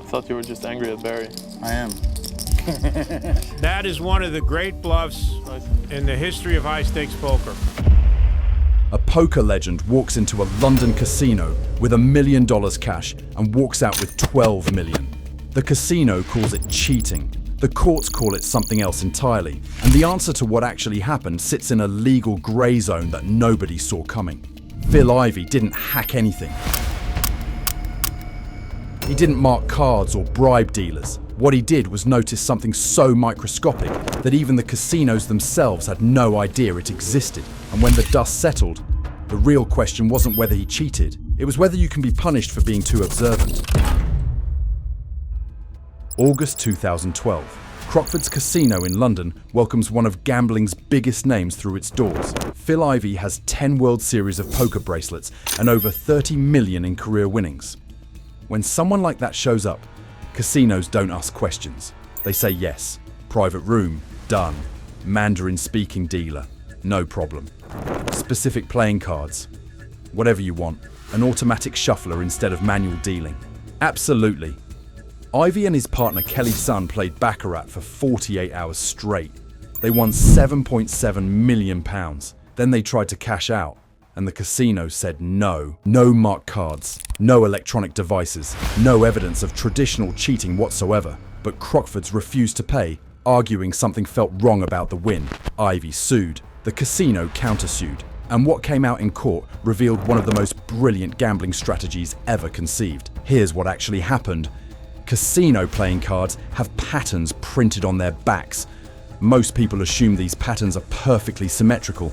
thought you were just angry at Barry. I am. That is one of the great bluffs in the history of high-stakes poker. A poker legend walks into a London casino with $1 million cash and walks out with 12 million. The casino calls it cheating. The courts call it something else entirely. And the answer to what actually happened sits in a legal grey zone that nobody saw coming. Phil Ivey didn't hack anything. He didn't mark cards or bribe dealers. What he did was notice something so microscopic that even the casinos themselves had no idea it existed. And when the dust settled, the real question wasn't whether he cheated, it was whether you can be punished for being too observant. August 2012. Crockford's Casino in London welcomes one of gambling's biggest names through its doors. Phil Ivey has 10 World Series of poker bracelets and over 30 million in career winnings. When someone like that shows up, casinos don't ask questions. They say yes. Private room, done. Mandarin-speaking dealer, no problem. Specific playing cards, whatever you want. An automatic shuffler instead of manual dealing. Absolutely. Ivey and his partner Kelly Sun played baccarat for 48 hours straight. They won £7.7 million. Then they tried to cash out, and the casino said no. No marked cards, no electronic devices, no evidence of traditional cheating whatsoever. But Crockfords refused to pay, arguing something felt wrong about the win. Ivey sued. The casino countersued. And what came out in court revealed one of the most brilliant gambling strategies ever conceived. Here's what actually happened. Casino playing cards have patterns printed on their backs. Most people assume these patterns are perfectly symmetrical.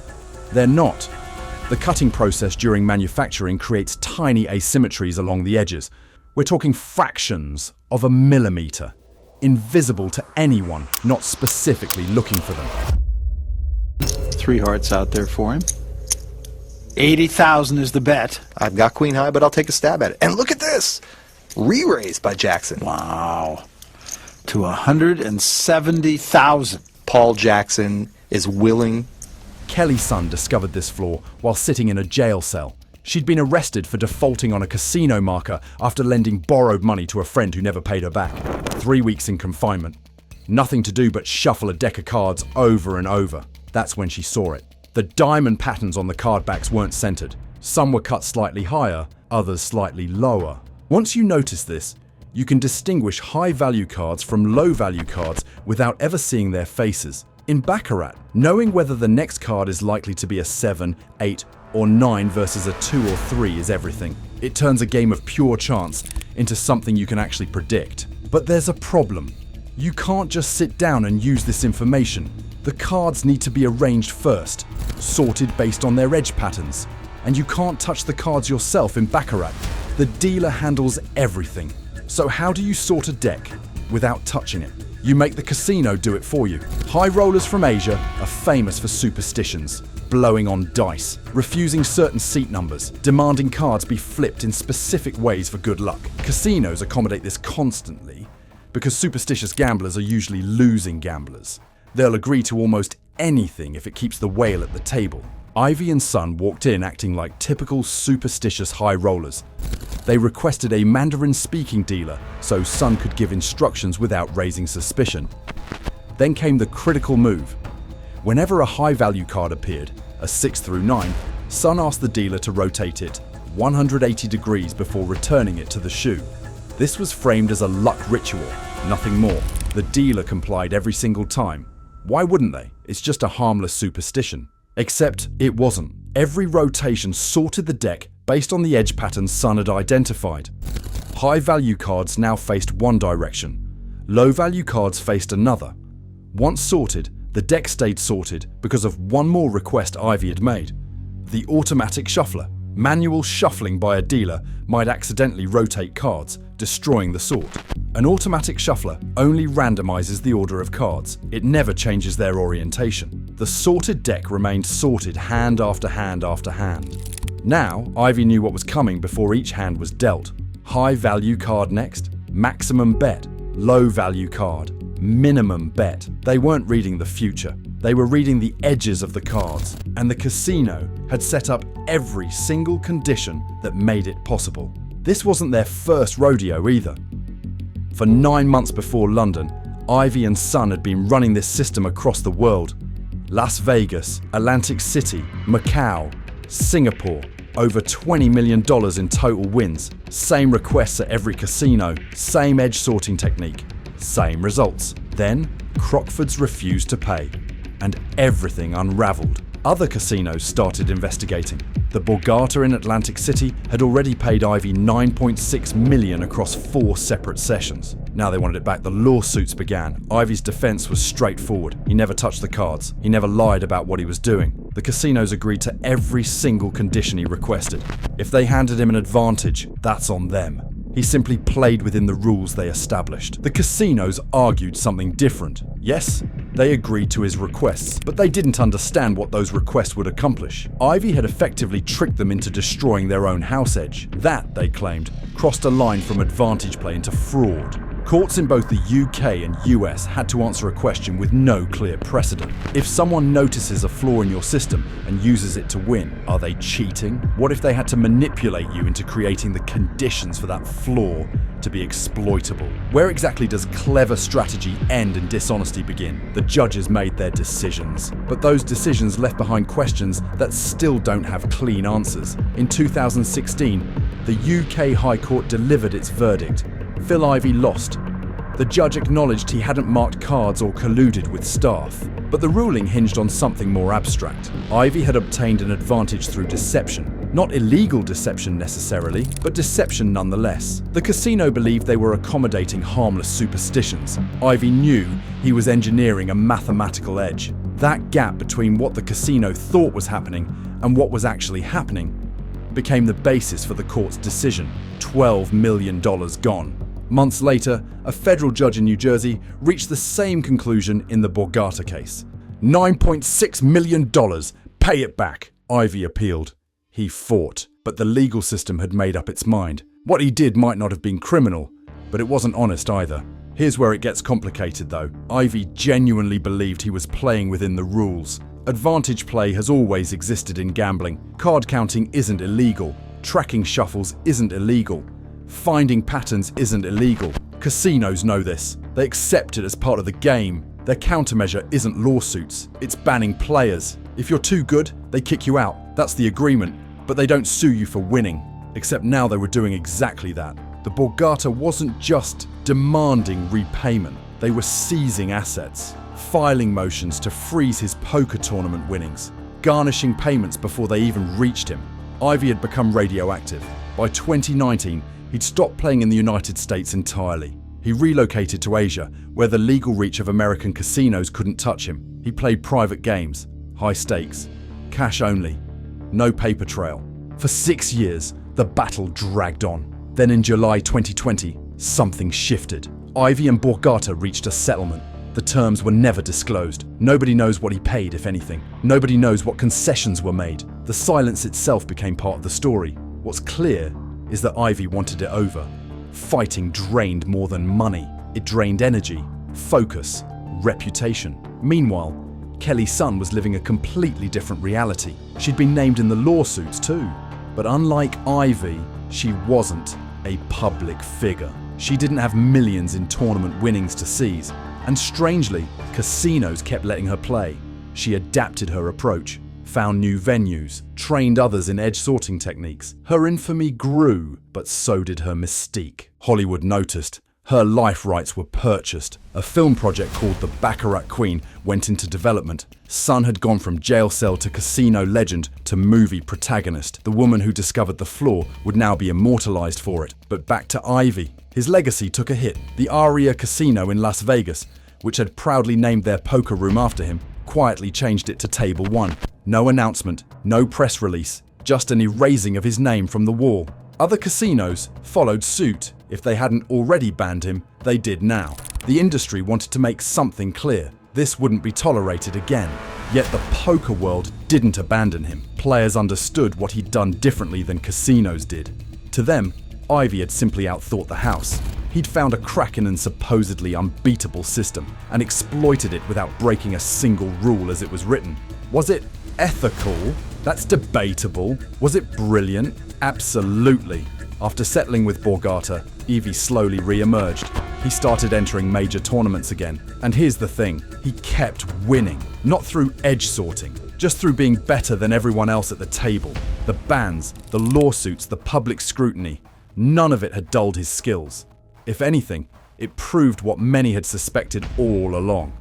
They're not. The cutting process during manufacturing creates tiny asymmetries along the edges. We're talking fractions of a millimeter, invisible to anyone not specifically looking for them. 3 hearts out there for him. 80,000 is the bet. I've got queen high, but I'll take a stab at it. And look at this! Re-raised by Jackson. Wow. To 170,000. Paul Jackson is willing. Kelly Sun discovered this flaw while sitting in a jail cell. She'd been arrested for defaulting on a casino marker after lending borrowed money to a friend who never paid her back. 3 weeks in confinement. Nothing to do but shuffle a deck of cards over and over. That's when she saw it. The diamond patterns on the card backs weren't centered. Some were cut slightly higher, others slightly lower. Once you notice this, you can distinguish high-value cards from low-value cards without ever seeing their faces. In baccarat, knowing whether the next card is likely to be a 7, 8, or 9 versus a 2 or 3 is everything. It turns a game of pure chance into something you can actually predict. But there's a problem. You can't just sit down and use this information. The cards need to be arranged first, sorted based on their edge patterns. And you can't touch the cards yourself in baccarat. The dealer handles everything. So how do you sort a deck without touching it? You make the casino do it for you. High rollers from Asia are famous for superstitions, blowing on dice, refusing certain seat numbers, demanding cards be flipped in specific ways for good luck. Casinos accommodate this constantly because superstitious gamblers are usually losing gamblers. They'll agree to almost anything if it keeps the whale at the table. Ivey and Sun walked in acting like typical superstitious high rollers. They requested a Mandarin-speaking dealer so Sun could give instructions without raising suspicion. Then came the critical move. Whenever a high-value card appeared, a 6 through 9, Sun asked the dealer to rotate it 180 degrees before returning it to the shoe. This was framed as a luck ritual, nothing more. The dealer complied every single time. Why wouldn't they? It's just a harmless superstition. Except it wasn't. Every rotation sorted the deck based on the edge patterns Sun had identified. High-value cards now faced one direction. Low-value cards faced another. Once sorted, the deck stayed sorted because of one more request Ivey had made. The automatic shuffler. Manual shuffling by a dealer might accidentally rotate cards, destroying the sort. An automatic shuffler only randomizes the order of cards. It never changes their orientation. The sorted deck remained sorted hand after hand after hand. Now, Ivey knew what was coming before each hand was dealt. High value card next, maximum bet. Low value card, minimum bet. They weren't reading the future. They were reading the edges of the cards. And the casino had set up every single condition that made it possible. This wasn't their first rodeo either. For 9 months before London, Ivey and Son had been running this system across the world. Las Vegas, Atlantic City, Macau, Singapore. Over $20 million in total wins. Same requests at every casino, same edge sorting technique, same results. Then, Crockford's refused to pay, and everything unraveled. Other casinos started investigating. The Borgata in Atlantic City had already paid Ivey $9.6 million across 4 separate sessions. Now they wanted it back. The lawsuits began. Ivey's defense was straightforward. He never touched the cards. He never lied about what he was doing. The casinos agreed to every single condition he requested. If they handed him an advantage, that's on them. He simply played within the rules they established. The casinos argued something different. Yes, they agreed to his requests, but they didn't understand what those requests would accomplish. Ivey had effectively tricked them into destroying their own house edge. That, they claimed, crossed a line from advantage play into fraud. Courts in both the UK and US had to answer a question with no clear precedent. If someone notices a flaw in your system and uses it to win, are they cheating? What if they had to manipulate you into creating the conditions for that flaw to be exploitable? Where exactly does clever strategy end and dishonesty begin? The judges made their decisions, but those decisions left behind questions that still don't have clean answers. In 2016, the UK High Court delivered its verdict. Phil Ivey lost. The judge acknowledged he hadn't marked cards or colluded with staff, but the ruling hinged on something more abstract. Ivey had obtained an advantage through deception. Not illegal deception necessarily, but deception nonetheless. The casino believed they were accommodating harmless superstitions. Ivey knew he was engineering a mathematical edge. That gap between what the casino thought was happening and what was actually happening became the basis for the court's decision. $12 million gone. Months later, a federal judge in New Jersey reached the same conclusion in the Borgata case. $9.6 million. Pay it back. Ivey appealed. He fought, but the legal system had made up its mind. What he did might not have been criminal, but it wasn't honest either. Here's where it gets complicated though. Ivey genuinely believed he was playing within the rules. Advantage play has always existed in gambling. Card counting isn't illegal. Tracking shuffles isn't illegal. Finding patterns isn't illegal. Casinos know this. They accept it as part of the game. Their countermeasure isn't lawsuits, it's banning players. If you're too good, they kick you out. That's the agreement. But they don't sue you for winning. Except now they were doing exactly that. The Borgata wasn't just demanding repayment. They were seizing assets, filing motions to freeze his poker tournament winnings, garnishing payments before they even reached him. Ivey had become radioactive. By 2019, he'd stopped playing in the United States entirely. He relocated to Asia, where the legal reach of American casinos couldn't touch him. He played private games, high stakes, cash only, no paper trail. For 6 years, the battle dragged on. Then in July 2020, something shifted. Ivey and Borgata reached a settlement. The terms were never disclosed. Nobody knows what he paid, if anything. Nobody knows what concessions were made. The silence itself became part of the story. What's clear is that Ivey wanted it over. Fighting drained more than money. It drained energy, focus, reputation. Meanwhile, Kelly's son was living a completely different reality. She'd been named in the lawsuits too. But unlike Ivey, she wasn't a public figure. She didn't have millions in tournament winnings to seize. And strangely, casinos kept letting her play. She adapted her approach, found new venues, trained others in edge sorting techniques. Her infamy grew, but so did her mystique. Hollywood noticed. Her life rights were purchased. A film project called The Baccarat Queen went into development. Son had gone from jail cell to casino legend to movie protagonist. The woman who discovered the flaw would now be immortalized for it. But back to Ivey. His legacy took a hit. The Aria Casino in Las Vegas, which had proudly named their poker room after him, quietly changed it to Table 1. No announcement, no press release, just an erasing of his name from the wall. Other casinos followed suit. If they hadn't already banned him, they did now. The industry wanted to make something clear. This wouldn't be tolerated again. Yet the poker world didn't abandon him. Players understood what he'd done differently than casinos did. To them, Ivey had simply outthought the house. He'd found a crack in a supposedly unbeatable system and exploited it without breaking a single rule as it was written. Was it ethical? That's debatable. Was it brilliant? Absolutely. After settling with Borgata, Ivey slowly re-emerged. He started entering major tournaments again. And here's the thing, he kept winning. Not through edge sorting, just through being better than everyone else at the table. The bans, the lawsuits, the public scrutiny, none of it had dulled his skills. If anything, it proved what many had suspected all along.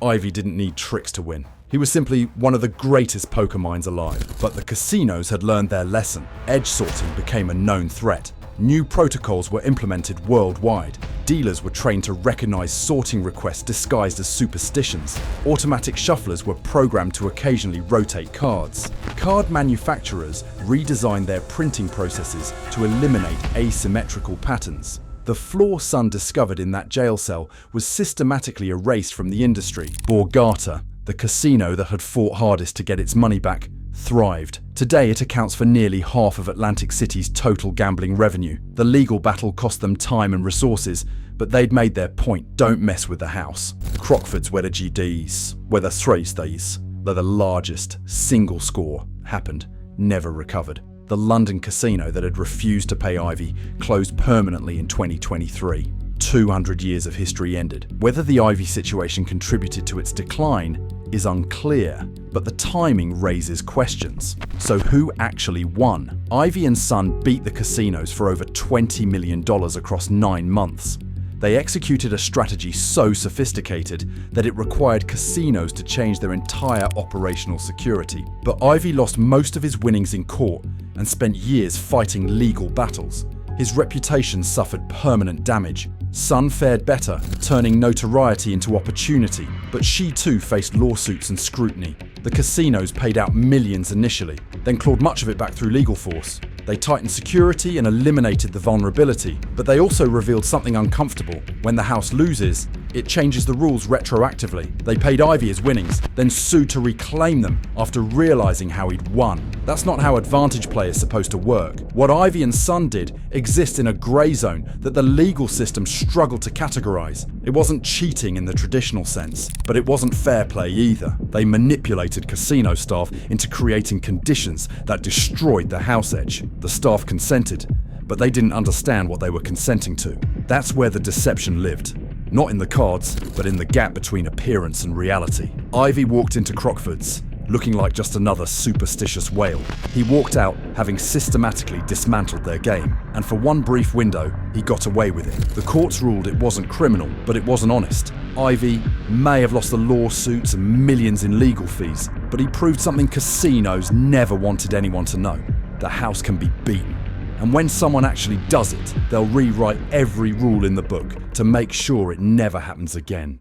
Ivey didn't need tricks to win. He was simply one of the greatest poker minds alive. But the casinos had learned their lesson. Edge sorting became a known threat. New protocols were implemented worldwide. Dealers were trained to recognize sorting requests disguised as superstitions. Automatic shufflers were programmed to occasionally rotate cards. Card manufacturers redesigned their printing processes to eliminate asymmetrical patterns. The flaw Sun discovered in that jail cell was systematically erased from the industry. Borgata, the casino that had fought hardest to get its money back, thrived. Today it accounts for nearly half of Atlantic City's total gambling revenue. The legal battle cost them time and resources, but they'd made their point. Don't mess with the house. Crockford's where the GDs, where the threes days, where the largest single score happened, never recovered. The London casino that had refused to pay Ivey closed permanently in 2023. 200 years of history ended. Whether the Ivey situation contributed to its decline is unclear, but the timing raises questions. So who actually won? Ivey and Son beat the casinos for over $20 million across 9 months. They executed a strategy so sophisticated that it required casinos to change their entire operational security. But Ivey lost most of his winnings in court and spent years fighting legal battles. His reputation suffered permanent damage. Sun fared better, turning notoriety into opportunity, but she too faced lawsuits and scrutiny. The casinos paid out millions initially, then clawed much of it back through legal force. They tightened security and eliminated the vulnerability, but they also revealed something uncomfortable. When the house loses, it changes the rules retroactively. They paid Ivey his winnings, then sued to reclaim them after realizing how he'd won. That's not how advantage play is supposed to work. What Ivey and Son did exists in a grey zone that the legal system struggled to categorize. It wasn't cheating in the traditional sense, but it wasn't fair play either. They manipulated casino staff into creating conditions that destroyed the house edge. The staff consented, but they didn't understand what they were consenting to. That's where the deception lived. Not in the cards, but in the gap between appearance and reality. Ivey walked into Crockford's, looking like just another superstitious whale. He walked out having systematically dismantled their game, and for one brief window, he got away with it. The courts ruled it wasn't criminal, but it wasn't honest. Ivey may have lost the lawsuits and millions in legal fees, but he proved something casinos never wanted anyone to know. The house can be beaten. And when someone actually does it, they'll rewrite every rule in the book to make sure it never happens again.